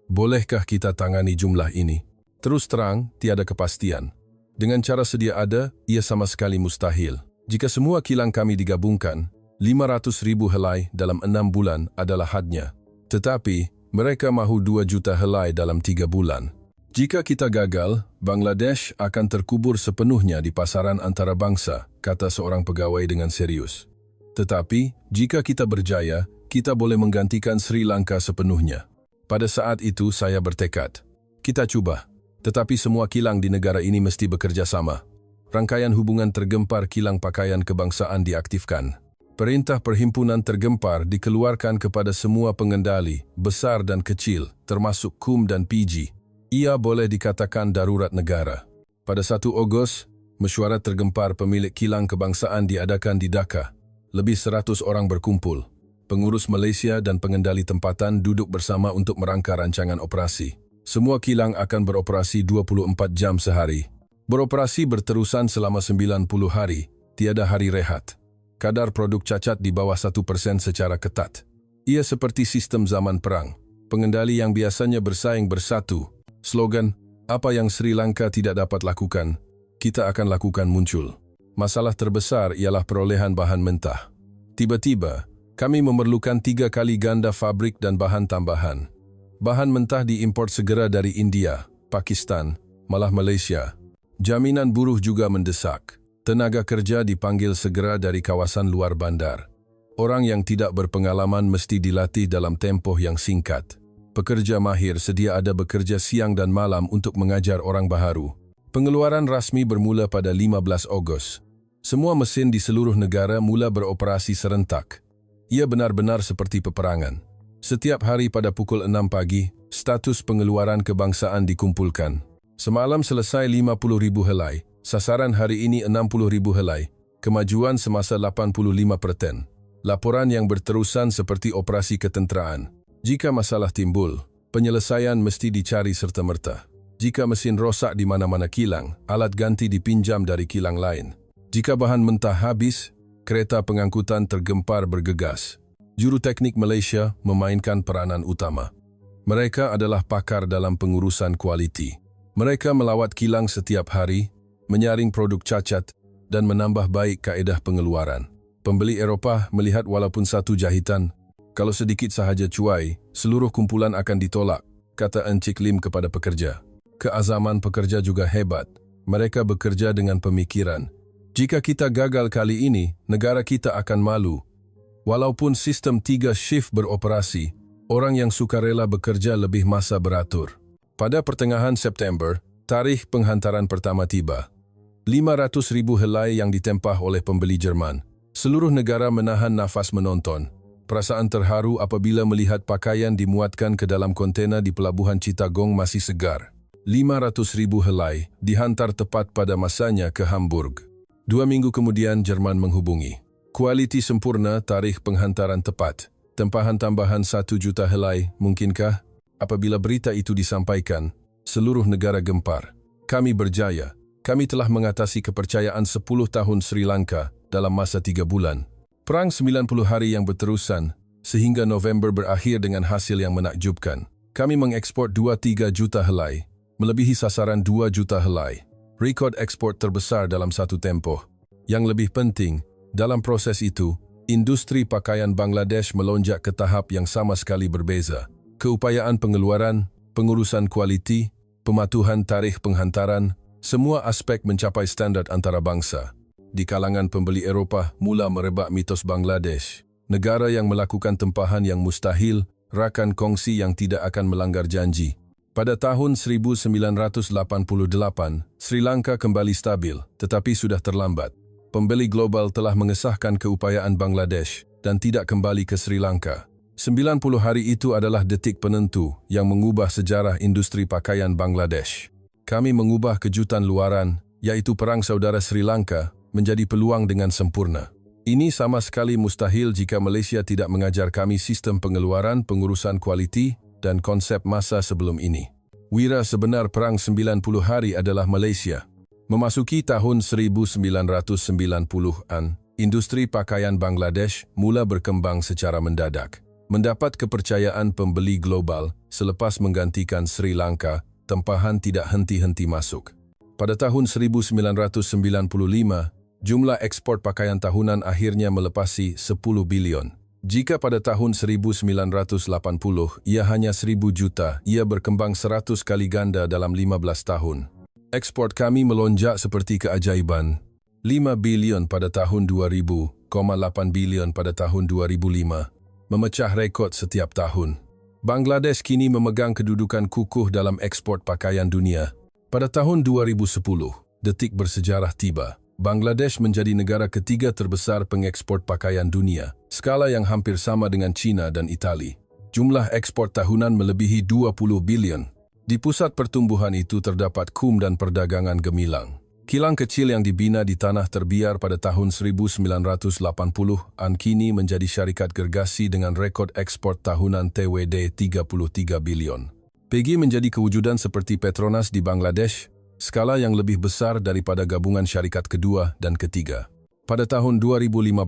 bolehkah kita tangani jumlah ini? Terus terang, tiada kepastian. Dengan cara sedia ada, ia sama sekali mustahil. Jika semua kilang kami digabungkan, 500,000 helai dalam 6 bulan adalah hadnya. Tetapi, mereka mahu 2 juta helai dalam 3 bulan. Jika kita gagal, Bangladesh akan terkubur sepenuhnya di pasaran antarabangsa, kata seorang pegawai dengan serius. Tetapi, jika kita berjaya, kita boleh menggantikan Sri Lanka sepenuhnya. Pada saat itu saya bertekad. Kita cuba, tetapi semua kilang di negara ini mesti bekerja sama. Rangkaian hubungan tergempar kilang pakaian kebangsaan diaktifkan. Perintah perhimpunan tergempar dikeluarkan kepada semua pengendali, besar dan kecil, termasuk KUM dan PG. Ia boleh dikatakan darurat negara. Pada 1 Ogos, mesyuarat tergempar pemilik kilang kebangsaan diadakan di Dhaka. Lebih 100 orang berkumpul. Pengurus Malaysia dan pengendali tempatan duduk bersama untuk merangka rancangan operasi. Semua kilang akan beroperasi 24 jam sehari. Beroperasi berterusan selama 90 hari, tiada hari rehat. Kadar produk cacat di bawah 1% secara ketat. Ia seperti sistem zaman perang. Pengendali yang biasanya bersaing bersatu. Slogan, apa yang Sri Lanka tidak dapat lakukan, kita akan lakukan muncul. Masalah terbesar ialah perolehan bahan mentah. Tiba-tiba, kami memerlukan 3 kali ganda fabrik dan bahan tambahan. Bahan mentah diimport segera dari India, Pakistan, malah Malaysia. Jaminan buruh juga mendesak. Tenaga kerja dipanggil segera dari kawasan luar bandar. Orang yang tidak berpengalaman mesti dilatih dalam tempoh yang singkat. Pekerja mahir sedia ada bekerja siang dan malam untuk mengajar orang baharu. Pengeluaran rasmi bermula pada 15 Ogos. Semua mesin di seluruh negara mula beroperasi serentak. Ia benar-benar seperti peperangan. Setiap hari pada pukul 6 pagi, status pengeluaran kebangsaan dikumpulkan. Semalam selesai 50,000 helai, sasaran hari ini 60,000 helai, kemajuan semasa 85%. Laporan yang berterusan seperti operasi ketenteraan. Jika masalah timbul, penyelesaian mesti dicari serta-merta. Jika mesin rosak di mana-mana kilang, alat ganti dipinjam dari kilang lain. Jika bahan mentah habis, kereta pengangkutan tergempar bergegas. Juru teknik Malaysia memainkan peranan utama. Mereka adalah pakar dalam pengurusan kualiti. Mereka melawat kilang setiap hari, menyaring produk cacat, dan menambah baik kaedah pengeluaran. Pembeli Eropah melihat walaupun satu jahitan, kalau sedikit sahaja cuai, seluruh kumpulan akan ditolak, kata Encik Lim kepada pekerja. Keazaman pekerja juga hebat. Mereka bekerja dengan pemikiran. Jika kita gagal kali ini, negara kita akan malu. Walaupun sistem 3 shift beroperasi, orang yang sukarela bekerja lebih masa beratur. Pada pertengahan September, tarikh penghantaran pertama tiba. 500,000 helai yang ditempah oleh pembeli Jerman. Seluruh negara menahan nafas menonton. Perasaan terharu apabila melihat pakaian dimuatkan ke dalam kontena di pelabuhan Chittagong masih segar. 500,000 helai dihantar tepat pada masanya ke Hamburg. 2 minggu kemudian Jerman menghubungi. Kualiti sempurna, tarikh penghantaran tepat. Tempahan tambahan 1 juta helai, mungkinkah? Apabila berita itu disampaikan, seluruh negara gempar. Kami berjaya. Kami telah mengatasi kepercayaan 10 tahun Sri Lanka dalam masa 3 bulan. Perang 90 hari yang berterusan, sehingga November berakhir dengan hasil yang menakjubkan. Kami mengekspor 2-3 juta helai, melebihi sasaran 2 juta helai. Rekod ekspor terbesar dalam satu tempoh. Yang lebih penting, dalam proses itu, industri pakaian Bangladesh melonjak ke tahap yang sama sekali berbeza. Keupayaan pengeluaran, pengurusan kualiti, pematuhan tarikh penghantaran, semua aspek mencapai standar antarabangsa. Di kalangan pembeli Eropah mula merebak mitos Bangladesh, negara yang melakukan tempahan yang mustahil, rakan kongsi yang tidak akan melanggar janji. Pada tahun 1988, Sri Lanka kembali stabil, tetapi sudah terlambat. Pembeli global telah mengesahkan keupayaan Bangladesh dan tidak kembali ke Sri Lanka. 90 hari itu adalah detik penentu yang mengubah sejarah industri pakaian Bangladesh. Kami mengubah kejutan luaran, yaitu Perang Saudara Sri Lanka, menjadi peluang dengan sempurna. Ini sama sekali mustahil jika Malaysia tidak mengajar kami sistem pengeluaran, pengurusan kualiti, dan konsep masa sebelum ini. Wira sebenar Perang 90 hari adalah Malaysia. Memasuki tahun 1990-an, industri pakaian Bangladesh mula berkembang secara mendadak. Mendapat kepercayaan pembeli global selepas menggantikan Sri Lanka, tempahan tidak henti-henti masuk. Pada tahun 1995, jumlah ekspor pakaian tahunan akhirnya melepasi 10 bilion. Jika pada tahun 1980 ia hanya 1.000 juta, ia berkembang 100 kali ganda dalam 15 tahun. Ekspor kami melonjak seperti keajaiban. 5 bilion pada tahun 2000, 8 bilion pada tahun 2005, memecah rekod setiap tahun. Bangladesh kini memegang kedudukan kukuh dalam ekspor pakaian dunia. Pada tahun 2010, detik bersejarah tiba. Bangladesh menjadi negara ketiga terbesar pengekspor pakaian dunia, skala yang hampir sama dengan China dan Itali. Jumlah ekspor tahunan melebihi 20 bilion. Di pusat pertumbuhan itu terdapat KUM dan perdagangan gemilang. Kilang kecil yang dibina di tanah terbiar pada tahun 1980-an kini menjadi syarikat gergasi dengan rekod ekspor tahunan TWD 33 bilion. PEGI menjadi kewujudan seperti Petronas di Bangladesh, skala yang lebih besar daripada gabungan syarikat kedua dan ketiga. Pada tahun 2015,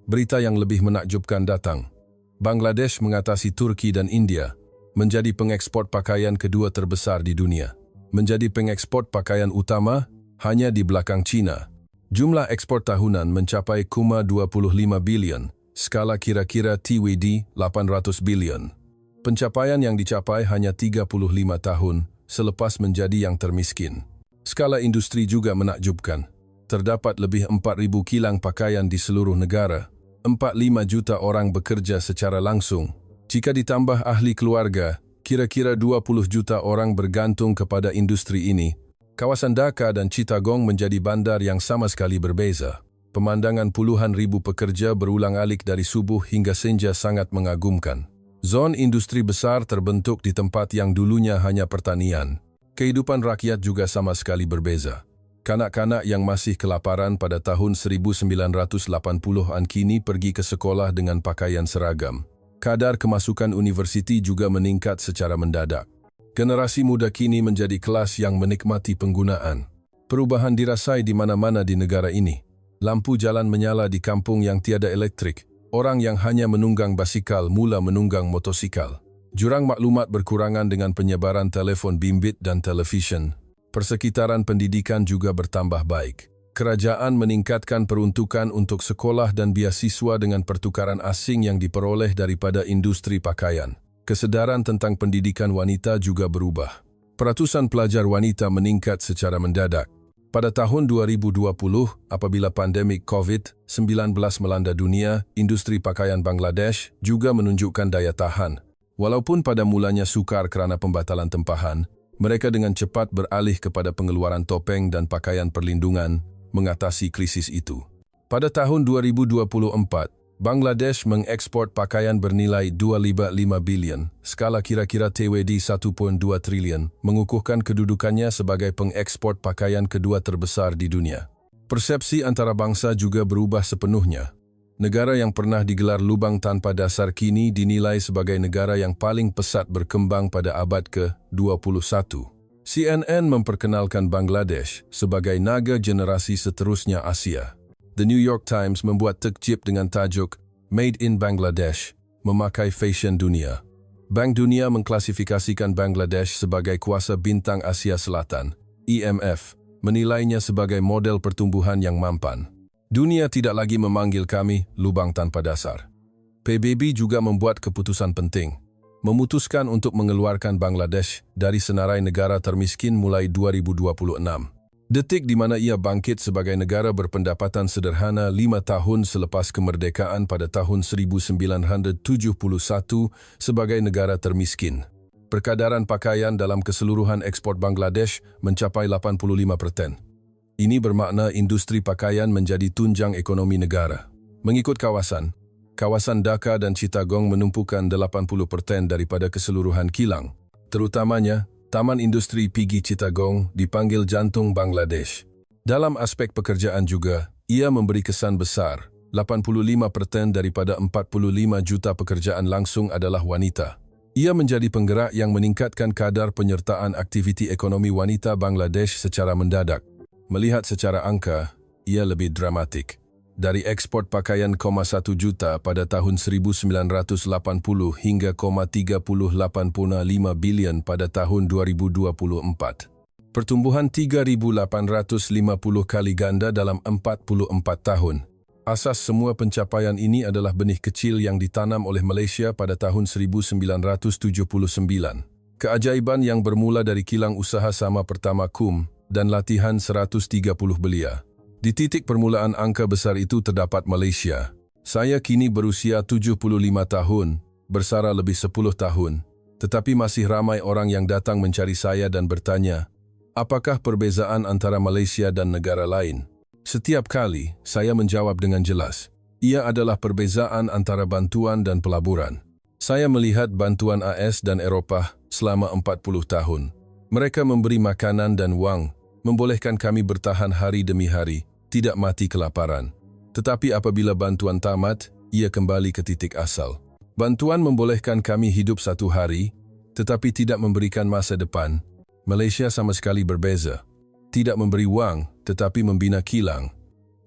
berita yang lebih menakjubkan datang. Bangladesh mengatasi Turki dan India, menjadi pengekspor pakaian kedua terbesar di dunia. Menjadi pengekspor pakaian utama hanya di belakang China. Jumlah ekspor tahunan mencapai 25 bilion, skala kira-kira TWD 800 bilion. Pencapaian yang dicapai hanya 35 tahun selepas menjadi yang termiskin. Skala industri juga menakjubkan. Terdapat lebih 4.000 kilang pakaian di seluruh negara. 45 juta orang bekerja secara langsung. Jika ditambah ahli keluarga, kira-kira 20 juta orang bergantung kepada industri ini. Kawasan Dhaka dan Chittagong menjadi bandar yang sama sekali berbeza. Pemandangan puluhan ribu pekerja berulang-alik dari subuh hingga senja sangat mengagumkan. Zon industri besar terbentuk di tempat yang dulunya hanya pertanian. Kehidupan rakyat juga sama sekali berbeza. Kanak-kanak yang masih kelaparan pada tahun 1980-an kini pergi ke sekolah dengan pakaian seragam. Kadar kemasukan universiti juga meningkat secara mendadak. Generasi muda kini menjadi kelas yang menikmati penggunaan. Perubahan dirasai di mana-mana di negara ini. Lampu jalan menyala di kampung yang tiada elektrik. Orang yang hanya menunggang basikal mula menunggang motosikal. Jurang maklumat berkurangan dengan penyebaran telefon bimbit dan televisyen. Persekitaran pendidikan juga bertambah baik. Kerajaan meningkatkan peruntukan untuk sekolah dan beasiswa dengan pertukaran asing yang diperoleh daripada industri pakaian. Kesedaran tentang pendidikan wanita juga berubah. Peratusan pelajar wanita meningkat secara mendadak. Pada tahun 2020, apabila pandemik COVID-19 melanda dunia, industri pakaian Bangladesh juga menunjukkan daya tahan. Walaupun pada mulanya sukar kerana pembatalan tempahan, mereka dengan cepat beralih kepada pengeluaran topeng dan pakaian perlindungan mengatasi krisis itu. Pada tahun 2024, Bangladesh mengekspor pakaian bernilai 2.5 bilion, skala kira-kira TWD 1.2 triliun, mengukuhkan kedudukannya sebagai pengekspor pakaian kedua terbesar di dunia. Persepsi antara bangsa juga berubah sepenuhnya. Negara yang pernah digelar lubang tanpa dasar kini dinilai sebagai negara yang paling pesat berkembang pada abad ke-21. CNN memperkenalkan Bangladesh sebagai naga generasi seterusnya Asia. The New York Times membuat terkcip dengan tajuk Made in Bangladesh, memakai fashion dunia. Bank Dunia mengklasifikasikan Bangladesh sebagai kuasa bintang Asia Selatan. IMF menilainya sebagai model pertumbuhan yang mampan. Dunia tidak lagi memanggil kami lubang tanpa dasar. PBB juga membuat keputusan penting, memutuskan untuk mengeluarkan Bangladesh dari senarai negara termiskin mulai 2026. Detik di mana ia bangkit sebagai negara berpendapatan sederhana 5 tahun selepas kemerdekaan pada tahun 1971 sebagai negara termiskin. Perkadaran pakaian dalam keseluruhan ekspor Bangladesh mencapai 85%. Ini bermakna industri pakaian menjadi tunjang ekonomi negara. Mengikut kawasan Dhaka dan Chittagong menumpukan 80% daripada keseluruhan kilang. Terutamanya, Taman Industri Pigi Chittagong dipanggil jantung Bangladesh. Dalam aspek pekerjaan juga, ia memberi kesan besar. 85% daripada 45 juta pekerjaan langsung adalah wanita. Ia menjadi penggerak yang meningkatkan kadar penyertaan aktiviti ekonomi wanita Bangladesh secara mendadak. Melihat secara angka, ia lebih dramatik. Dari ekspor pakaian 1 juta pada tahun 1980 hingga 385 bilion pada tahun 2024. Pertumbuhan 3.850 kali ganda dalam 44 tahun. Asas semua pencapaian ini adalah benih kecil yang ditanam oleh Malaysia pada tahun 1979. Keajaiban yang bermula dari kilang usaha sama pertama KUM dan latihan 130 belia. Di titik permulaan angka besar itu terdapat Malaysia. Saya kini berusia 75 tahun, bersara lebih 10 tahun. Tetapi masih ramai orang yang datang mencari saya dan bertanya, apakah perbezaan antara Malaysia dan negara lain? Setiap kali, saya menjawab dengan jelas, ia adalah perbezaan antara bantuan dan pelaburan. Saya melihat bantuan AS dan Eropah selama 40 tahun. Mereka memberi makanan dan wang, membolehkan kami bertahan hari demi hari, tidak mati kelaparan. Tetapi apabila bantuan tamat, ia kembali ke titik asal. Bantuan membolehkan kami hidup satu hari, tetapi tidak memberikan masa depan. Malaysia sama sekali berbeza. Tidak memberi wang, tetapi membina kilang.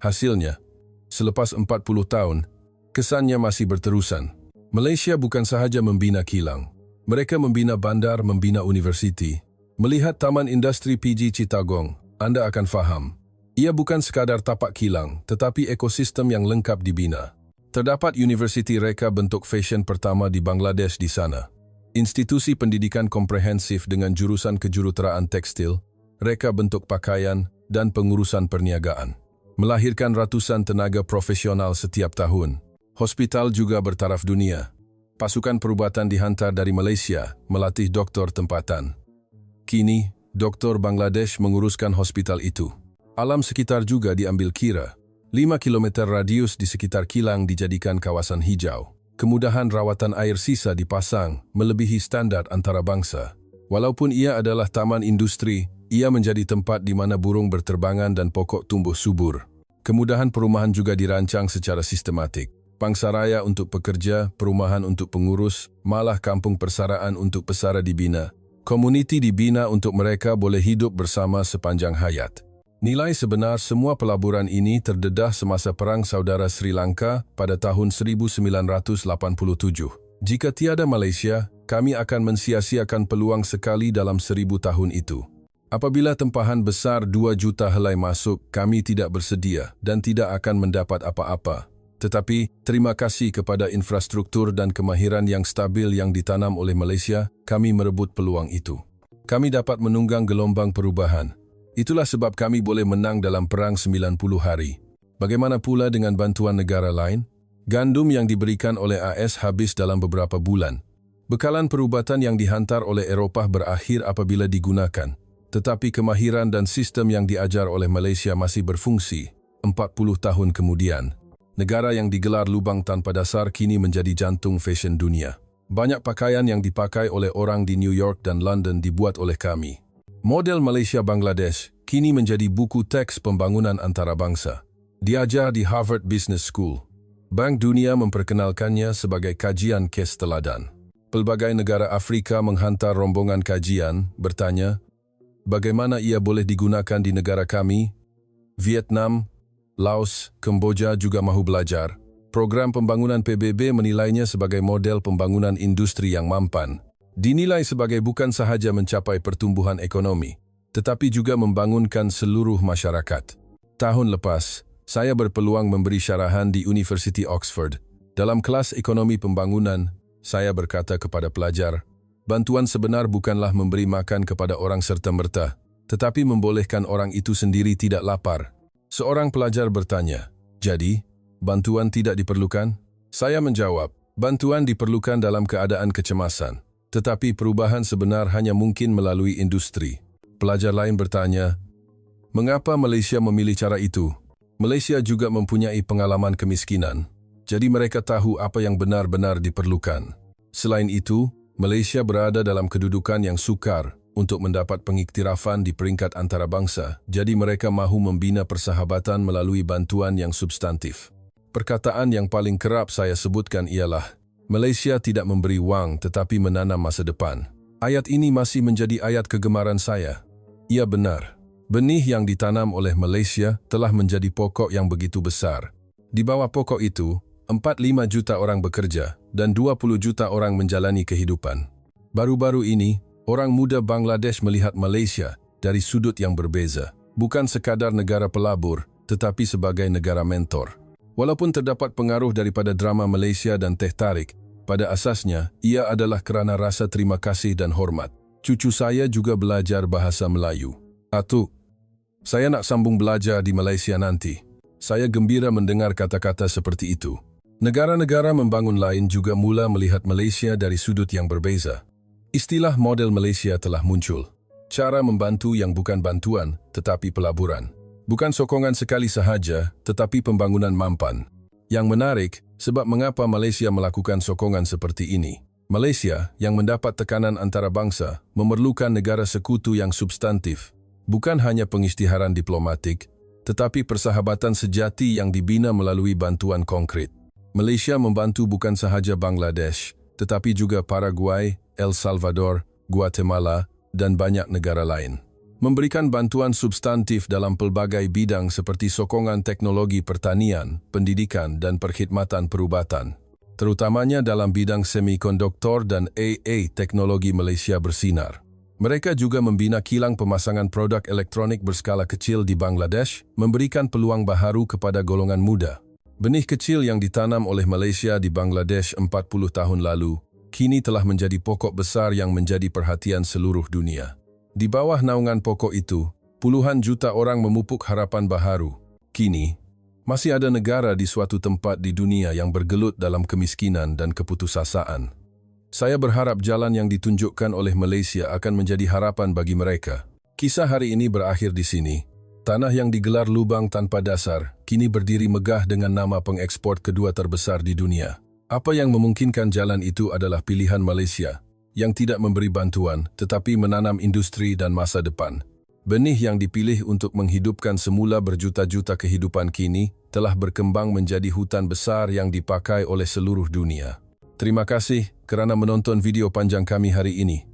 Hasilnya, selepas 40 tahun, kesannya masih berterusan. Malaysia bukan sahaja membina kilang. Mereka membina bandar, membina universiti. Melihat Taman Industri PG Chittagong, Anda akan faham. Ia bukan sekadar tapak kilang, tetapi ekosistem yang lengkap dibina. Terdapat Universiti Reka bentuk fashion pertama di Bangladesh di sana. Institusi pendidikan komprehensif dengan jurusan kejuruteraan tekstil, reka bentuk pakaian, dan pengurusan perniagaan. Melahirkan ratusan tenaga profesional setiap tahun. Hospital juga bertaraf dunia. Pasukan perubatan dihantar dari Malaysia, melatih doktor tempatan. Kini, doktor Bangladesh menguruskan hospital itu. Alam sekitar juga diambil kira. 5 km radius di sekitar kilang dijadikan kawasan hijau. Kemudahan rawatan air sisa dipasang, melebihi standar antarabangsa. Walaupun ia adalah taman industri, ia menjadi tempat di mana burung berterbangan dan pokok tumbuh subur. Kemudahan perumahan juga dirancang secara sistematik. Pangsaraya untuk pekerja, perumahan untuk pengurus, malah kampung persaraan untuk pesara dibina. Komuniti dibina untuk mereka boleh hidup bersama sepanjang hayat. Nilai sebenar semua pelaburan ini terdedah semasa Perang Saudara Sri Lanka pada tahun 1987. Jika tiada Malaysia, kami akan mensia-siakan peluang sekali dalam 1000 tahun itu. Apabila tempahan besar 2 juta helai masuk, kami tidak bersedia dan tidak akan mendapat apa-apa. Tetapi, terima kasih kepada infrastruktur dan kemahiran yang stabil yang ditanam oleh Malaysia, kami merebut peluang itu. Kami dapat menunggang gelombang perubahan. Itulah sebab kami boleh menang dalam perang 90 hari. Bagaimana pula dengan bantuan negara lain? Gandum yang diberikan oleh AS habis dalam beberapa bulan. Bekalan perubatan yang dihantar oleh Eropah berakhir apabila digunakan. Tetapi kemahiran dan sistem yang diajar oleh Malaysia masih berfungsi 40 tahun kemudian. Negara yang digelar lubang tanpa dasar kini menjadi jantung fashion dunia. Banyak pakaian yang dipakai oleh orang di New York dan London dibuat oleh kami. Model Malaysia-Bangladesh kini menjadi buku teks pembangunan antarabangsa. Diajar di Harvard Business School. Bank Dunia memperkenalkannya sebagai kajian kes teladan. Pelbagai negara Afrika menghantar rombongan kajian, bertanya, bagaimana ia boleh digunakan di negara kami? Vietnam, Laos, Kemboja juga mahu belajar. Program pembangunan PBB menilainya sebagai model pembangunan industri yang mampan. Dinilai sebagai bukan sahaja mencapai pertumbuhan ekonomi, tetapi juga membangunkan seluruh masyarakat. Tahun lepas, saya berpeluang memberi syarahan di University Oxford. Dalam kelas ekonomi pembangunan, saya berkata kepada pelajar, bantuan sebenar bukanlah memberi makan kepada orang serta-merta, tetapi membolehkan orang itu sendiri tidak lapar. Seorang pelajar bertanya, jadi, bantuan tidak diperlukan? Saya menjawab, bantuan diperlukan dalam keadaan kecemasan, tetapi perubahan sebenar hanya mungkin melalui industri. Pelajar lain bertanya, mengapa Malaysia memilih cara itu? Malaysia juga mempunyai pengalaman kemiskinan, jadi mereka tahu apa yang benar-benar diperlukan. Selain itu, Malaysia berada dalam kedudukan yang sukar untuk mendapat pengiktirafan di peringkat antarabangsa, jadi mereka mahu membina persahabatan melalui bantuan yang substantif. Perkataan yang paling kerap saya sebutkan ialah, Malaysia tidak memberi wang tetapi menanam masa depan. Ayat ini masih menjadi ayat kegemaran saya. Ia benar. Benih yang ditanam oleh Malaysia telah menjadi pokok yang begitu besar. Di bawah pokok itu, 45 juta orang bekerja dan 20 juta orang menjalani kehidupan. Baru-baru ini, orang muda Bangladesh melihat Malaysia dari sudut yang berbeza. Bukan sekadar negara pelabur, tetapi sebagai negara mentor. Walaupun terdapat pengaruh daripada drama Malaysia dan teh tarik, pada asasnya ia adalah kerana rasa terima kasih dan hormat. Cucu saya juga belajar bahasa Melayu. Atuk, saya nak sambung belajar di Malaysia nanti. Saya gembira mendengar kata-kata seperti itu. Negara-negara membangun lain juga mula melihat Malaysia dari sudut yang berbeza. Istilah model Malaysia telah muncul. Cara membantu yang bukan bantuan, tetapi pelaburan. Bukan sokongan sekali sahaja, tetapi pembangunan mampan. Yang menarik, sebab mengapa Malaysia melakukan sokongan seperti ini. Malaysia, yang mendapat tekanan antarabangsa, memerlukan negara sekutu yang substantif. Bukan hanya pengisytiharan diplomatik, tetapi persahabatan sejati yang dibina melalui bantuan konkret. Malaysia membantu bukan sahaja Bangladesh, tetapi juga Paraguay, El Salvador, Guatemala, dan banyak negara lain. Memberikan bantuan substantif dalam pelbagai bidang seperti sokongan teknologi pertanian, pendidikan, dan perkhidmatan perubatan. Terutamanya dalam bidang semikonduktor dan AA teknologi Malaysia bersinar. Mereka juga membina kilang pemasangan produk elektronik berskala kecil di Bangladesh, memberikan peluang baharu kepada golongan muda. Benih kecil yang ditanam oleh Malaysia di Bangladesh 40 tahun lalu, kini telah menjadi pokok besar yang menjadi perhatian seluruh dunia. Di bawah naungan pokok itu, puluhan juta orang memupuk harapan baharu. Kini, masih ada negara di suatu tempat di dunia yang bergelut dalam kemiskinan dan keputusasaan. Saya berharap jalan yang ditunjukkan oleh Malaysia akan menjadi harapan bagi mereka. Kisah hari ini berakhir di sini. Tanah yang digelar lubang tanpa dasar, kini berdiri megah dengan nama pengekspor kedua terbesar di dunia. Apa yang memungkinkan jalan itu adalah pilihan Malaysia, yang tidak memberi bantuan tetapi menanam industri dan masa depan. Benih yang dipilih untuk menghidupkan semula berjuta-juta kehidupan kini telah berkembang menjadi hutan besar yang dipakai oleh seluruh dunia. Terima kasih kerana menonton video panjang kami hari ini.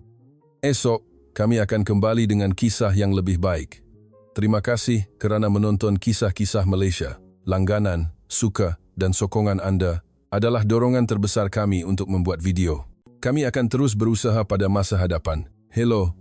Esok, kami akan kembali dengan kisah yang lebih baik. Terima kasih kerana menonton kisah-kisah Malaysia. Langganan, suka dan sokongan anda adalah dorongan terbesar kami untuk membuat video. Kami akan terus berusaha pada masa hadapan. Hello.